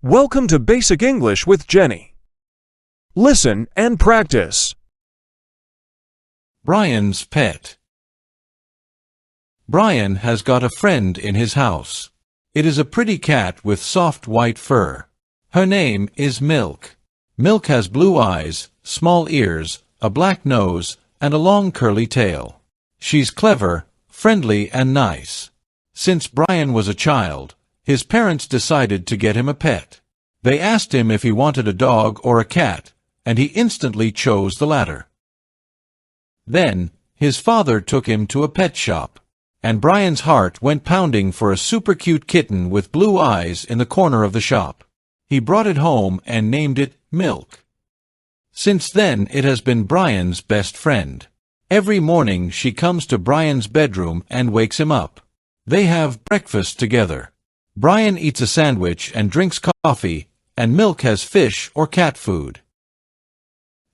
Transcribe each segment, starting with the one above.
Welcome to Basic English with Jenny. Listen and practice. Brian's pet. Brian has got a friend in his house. It is a pretty cat with soft white fur. Her name is Milk. Milk has blue eyes, small ears, a black nose, and a long curly tail. She's clever, friendly, and nice. Since Brian was a child, his parents decided to get him a pet. They asked him if he wanted a dog or a cat, and he instantly chose the latter. Then, his father took him to a pet shop, and Brian's heart went pounding for a super cute kitten with blue eyes in the corner of the shop. He brought it home and named it Milk. Since then it has been Brian's best friend. Every morning she comes to Brian's bedroom and wakes him up. They have breakfast together. Brian eats a sandwich and drinks coffee, and Milk has fish or cat food.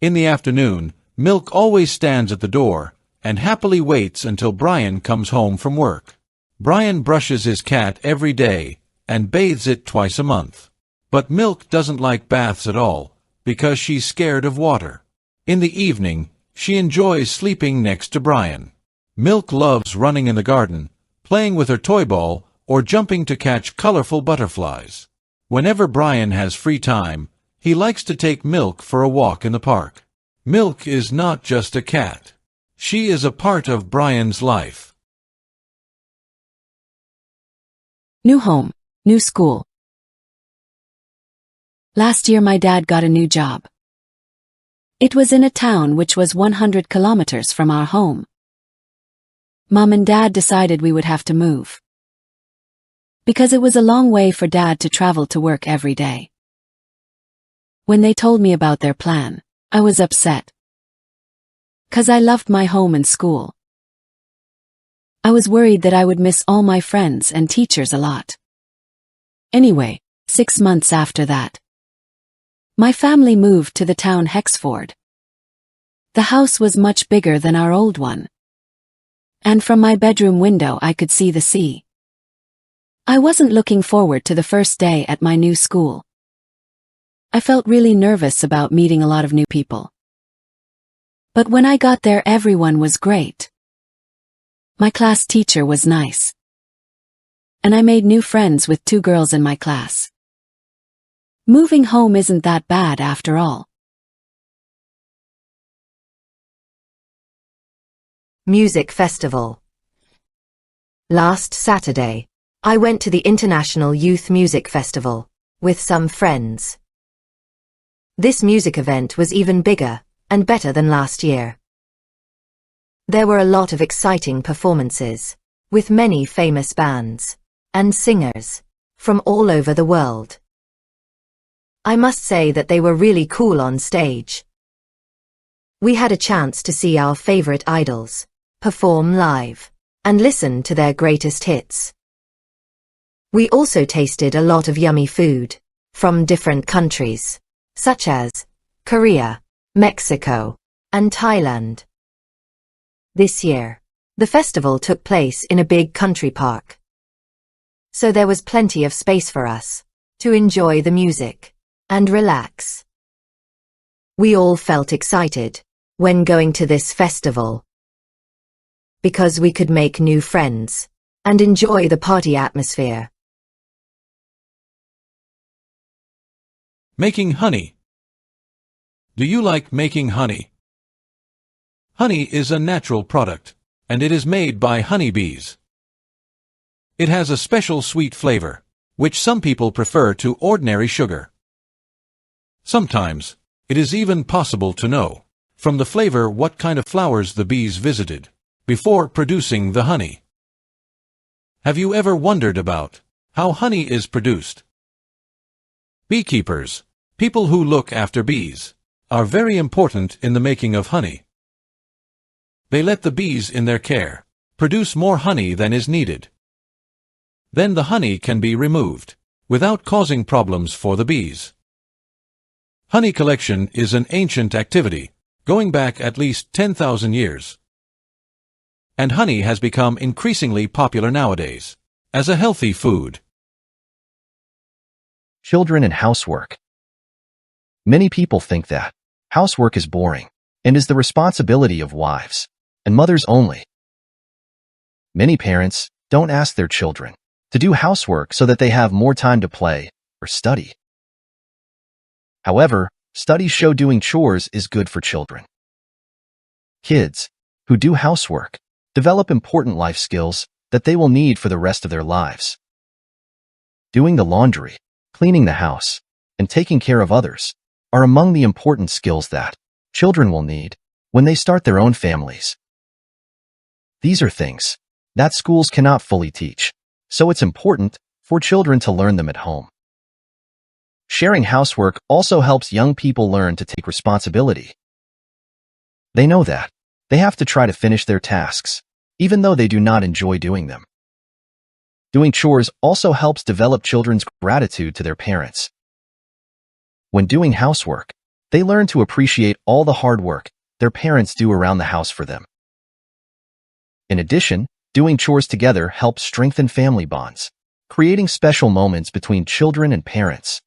In the afternoon, Milk always stands at the door and happily waits until Brian comes home from work. Brian brushes his cat every day and bathes it twice a month. But Milk doesn't like baths at all because she's scared of water. In the evening, she enjoys sleeping next to Brian. Milk loves running in the garden, playing with her toy ball, or jumping to catch colorful butterflies. Whenever Brian has free time, he likes to take Milk for a walk in the park. Milk is not just a cat. She is a part of Brian's life. New home, new school. Last year my dad got a new job. It was in a town which was 100 kilometers from our home. Mom and Dad decided we would have to move, because it was a long way for Dad to travel to work every day. When they told me about their plan, I was upset, 'cause I loved my home and school. I was worried that I would miss all my friends and teachers a lot. Anyway, 6 months after that, my family moved to the town Hexford. The house was much bigger than our old one, and from my bedroom window I could see the sea. I wasn't looking forward to the first day at my new school. I felt really nervous about meeting a lot of new people. But when I got there, everyone was great. My class teacher was nice, and I made new friends with 2 girls in my class. Moving home isn't that bad after all. Music Festival. Last Saturday, I went to the International Youth Music Festival with some friends. This music event was even bigger and better than last year. There were a lot of exciting performances, with many famous bands and singers from all over the world. I must say that they were really cool on stage. We had a chance to see our favorite idols perform live and listen to their greatest hits. We also tasted a lot of yummy food from different countries, such as Korea, Mexico, and Thailand. This year, the festival took place in a big country park, so there was plenty of space for us to enjoy the music and relax. We all felt excited when going to this festival, because we could make new friends and enjoy the party atmosphere. Making honey. Do you like making honey? Honey is a natural product, and it is made by honeybees. It has a special sweet flavor, which some people prefer to ordinary sugar. Sometimes, it is even possible to know, from the flavor, what kind of flowers the bees visited before producing the honey. Have you ever wondered about how honey is produced? Beekeepers, people who look after bees, are very important in the making of honey. They let the bees in their care produce more honey than is needed. Then the honey can be removed without causing problems for the bees. Honey collection is an ancient activity, going back at least 10,000 years. And honey has become increasingly popular nowadays, as a healthy food. Children and housework. Many people think that housework is boring and is the responsibility of wives and mothers only. Many parents don't ask their children to do housework so that they have more time to play or study. However, studies show doing chores is good for children. Kids who do housework develop important life skills that they will need for the rest of their lives. Doing the laundry, cleaning the house, and taking care of others are among the important skills that children will need when they start their own families. These are things that schools cannot fully teach, so it's important for children to learn them at home. Sharing housework also helps young people learn to take responsibility. They know that they have to try to finish their tasks, even though they do not enjoy doing them. Doing chores also helps develop children's gratitude to their parents. When doing housework, they learn to appreciate all the hard work their parents do around the house for them. In addition, doing chores together helps strengthen family bonds, creating special moments between children and parents.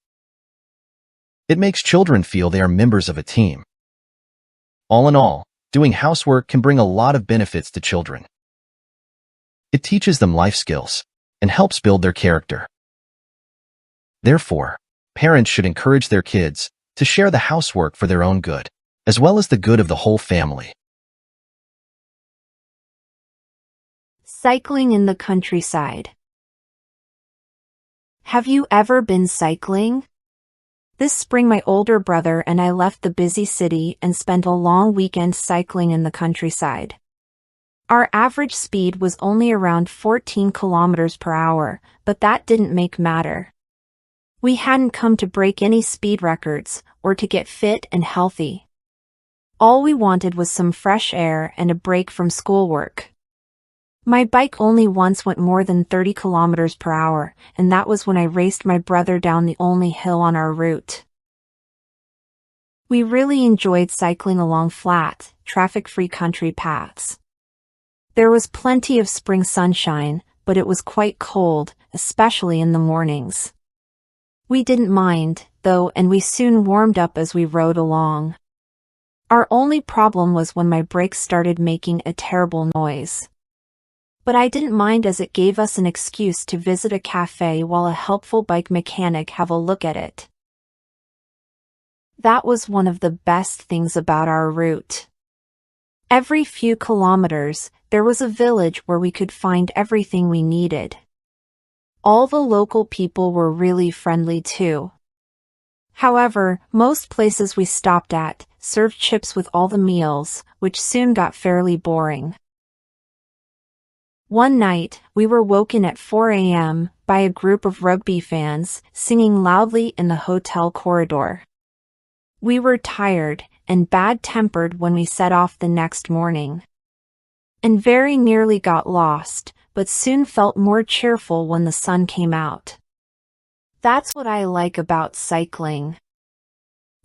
It makes children feel they are members of a team. All in all, doing housework can bring a lot of benefits to children. It teaches them life skills and helps build their character. Therefore, parents should encourage their kids to share the housework for their own good, as well as the good of the whole family. Cycling in the countryside. Have you ever been cycling? This spring my older brother and I left the busy city and spent a long weekend cycling in the countryside. Our average speed was only around 14 kilometers per hour, but that didn't make matter. We hadn't come to break any speed records or to get fit and healthy. All we wanted was some fresh air and a break from schoolwork. My bike only once went more than 30 kilometers per hour, and that was when I raced my brother down the only hill on our route. We really enjoyed cycling along flat, traffic-free country paths. There was plenty of spring sunshine, but it was quite cold, especially in the mornings. We didn't mind, though, and we soon warmed up as we rode along. Our only problem was when my brakes started making a terrible noise. But I didn't mind as it gave us an excuse to visit a cafe while a helpful bike mechanic have a look at it. That was one of the best things about our route. Every few kilometers, there was a village where we could find everything we needed. All the local people were really friendly too. However, most places we stopped at served chips with all the meals, which soon got fairly boring. One night, we were woken at 4 a.m. by a group of rugby fans singing loudly in the hotel corridor. We were tired and bad-tempered when we set off the next morning, and very nearly got lost, but soon felt more cheerful when the sun came out. That's what I like about cycling.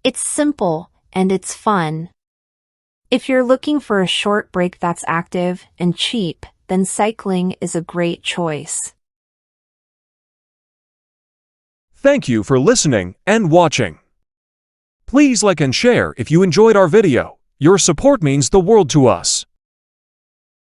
It's simple and it's fun. If you're looking for a short break that's active and cheap, then cycling is a great choice. Thank you for listening and watching. Please like and share if you enjoyed our video. Your support means the world to us.